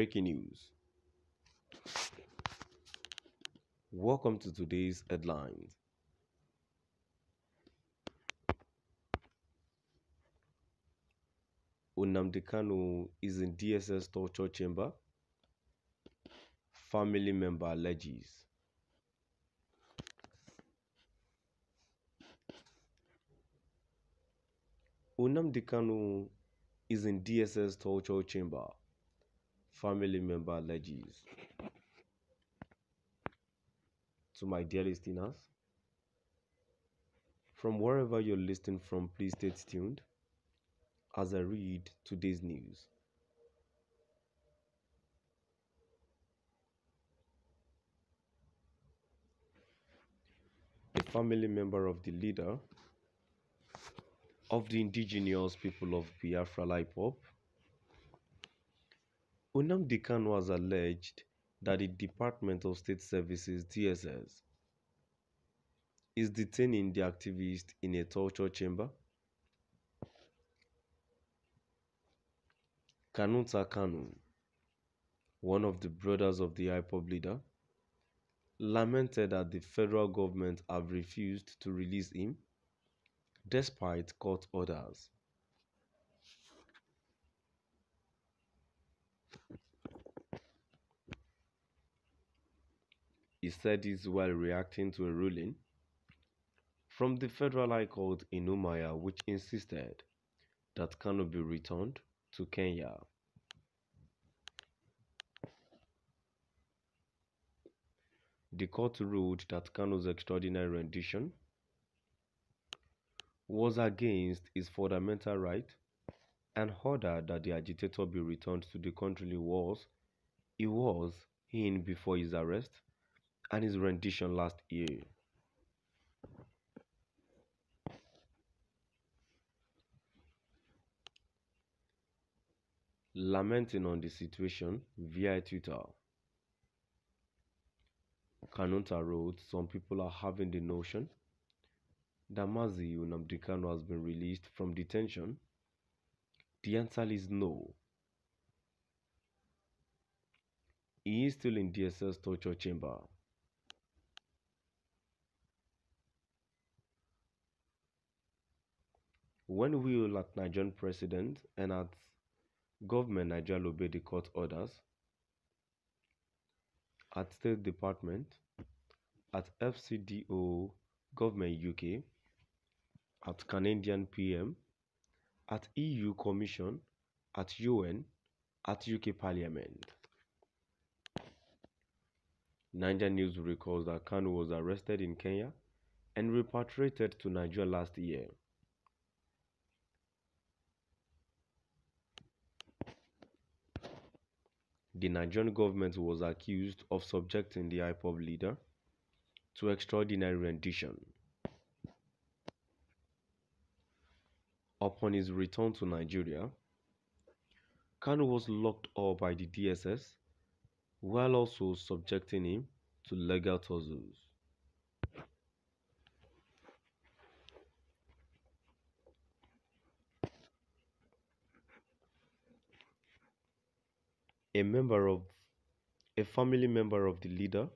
Breaking news. Welcome to today's headlines. Nnamdi Kanu is in DSS torture chamber. Family member alleges. Nnamdi Kanu is in DSS torture chamber. Family member alleges. To my dear listeners, from wherever you're listening from, please stay tuned as I read today's news. A family member of the leader of the indigenous people of Biafra IPOB, Nnamdi Kanu has alleged that the Department of State Services (DSS) is detaining the activist in a torture chamber. Kanu, one of the brothers of the IPOB leader, lamented that the federal government have refused to release him despite court orders. He said this while reacting to a ruling from the Federal High Court in Umuahia, which insisted that Kanu be returned to Kenya. The court ruled that Kanu's extraordinary rendition was against his fundamental right and ordered that the agitator be returned to the country he was in before his arrest and his rendition last year. Lamenting on the situation via Twitter, Kanu wrote, "Some people are having the notion that Mazi Nnamdi Kanu has been released from detention. The answer is no. He is still in DSS torture chamber. When will at Nigerian president and at government Nigeria obey the court orders? At State Department, at FCDO Government UK, at Canadian PM, at EU Commission, at UN, at UK Parliament." Niger News recalls that Kanu was arrested in Kenya and repatriated to Nigeria last year. The Nigerian government was accused of subjecting the IPOB leader to extraordinary rendition. Upon his return to Nigeria, Kanu was locked up by the DSS while also subjecting him to legal tortures. A family member of the leader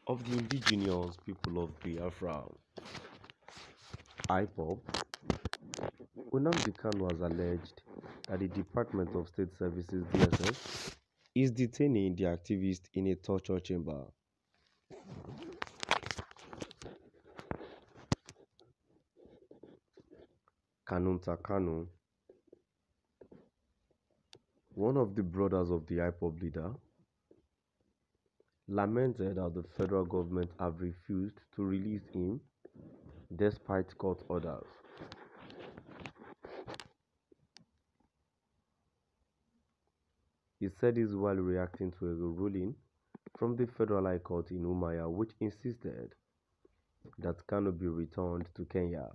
of the indigenous people of Biafra IPOB, Nnamdi Kanu has alleged that the Department of State Services (DSS) is detaining the activist in a torture chamber. Kanu, one of the brothers of the IPOB leader, lamented that the federal government have refused to release him despite court orders. He said this while reacting to a ruling from the Federal High Court in Umuahia, which insisted that Kanu be returned to Kenya.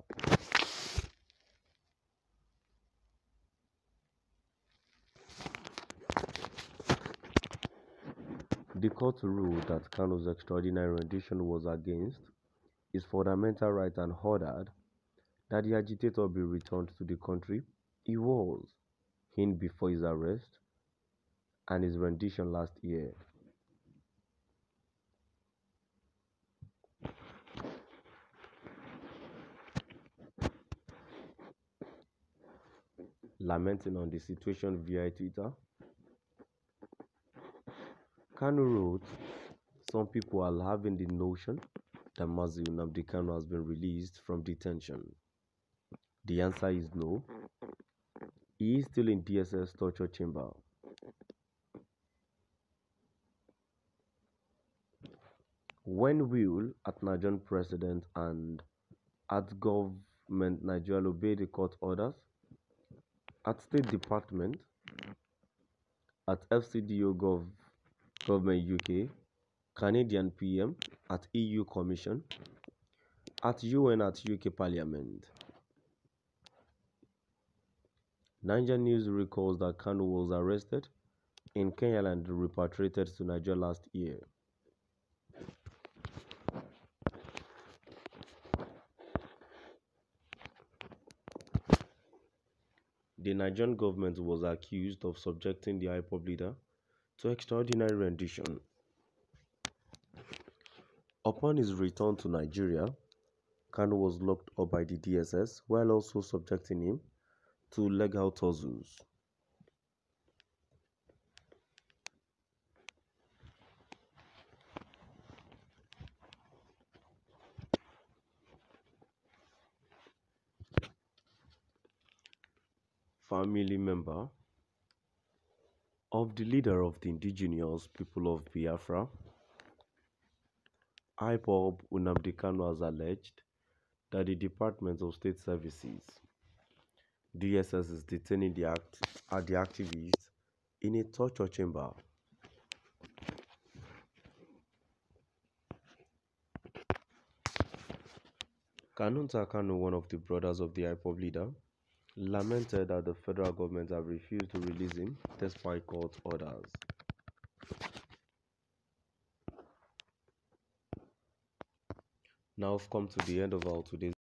The court ruled that Kanu's extraordinary rendition was against his fundamental right and ordered that the agitator be returned to the country he was in before his arrest and his rendition last year. Lamenting on the situation via Twitter, Kanu wrote, "Some people are having the notion that Nnamdi Kanu has been released from detention. The answer is no. He is still in DSS torture chamber. When will at Nigerian president and at government Nigeria obey the court orders? At State Department, at FCDO Government UK, Canadian PM, at EU Commission, at UN, at UK Parliament." Niger News recalls that Kanu was arrested in Kenya and repatriated to Nigeria last year. The Nigerian government was accused of subjecting the IPOB leader to extraordinary rendition. Upon his return to Nigeria, Kanu was locked up by the DSS while also subjecting him to legal tussles. Family member of the leader of the indigenous people of Biafra, IPOB Nnamdi Kanu, has alleged that the Department of State Services DSS is detaining the activists in a torture chamber. Kanu, one of the brothers of the IPOB leader, lamented that the federal government have refused to release him despite court orders. Now we've come to the end of our today's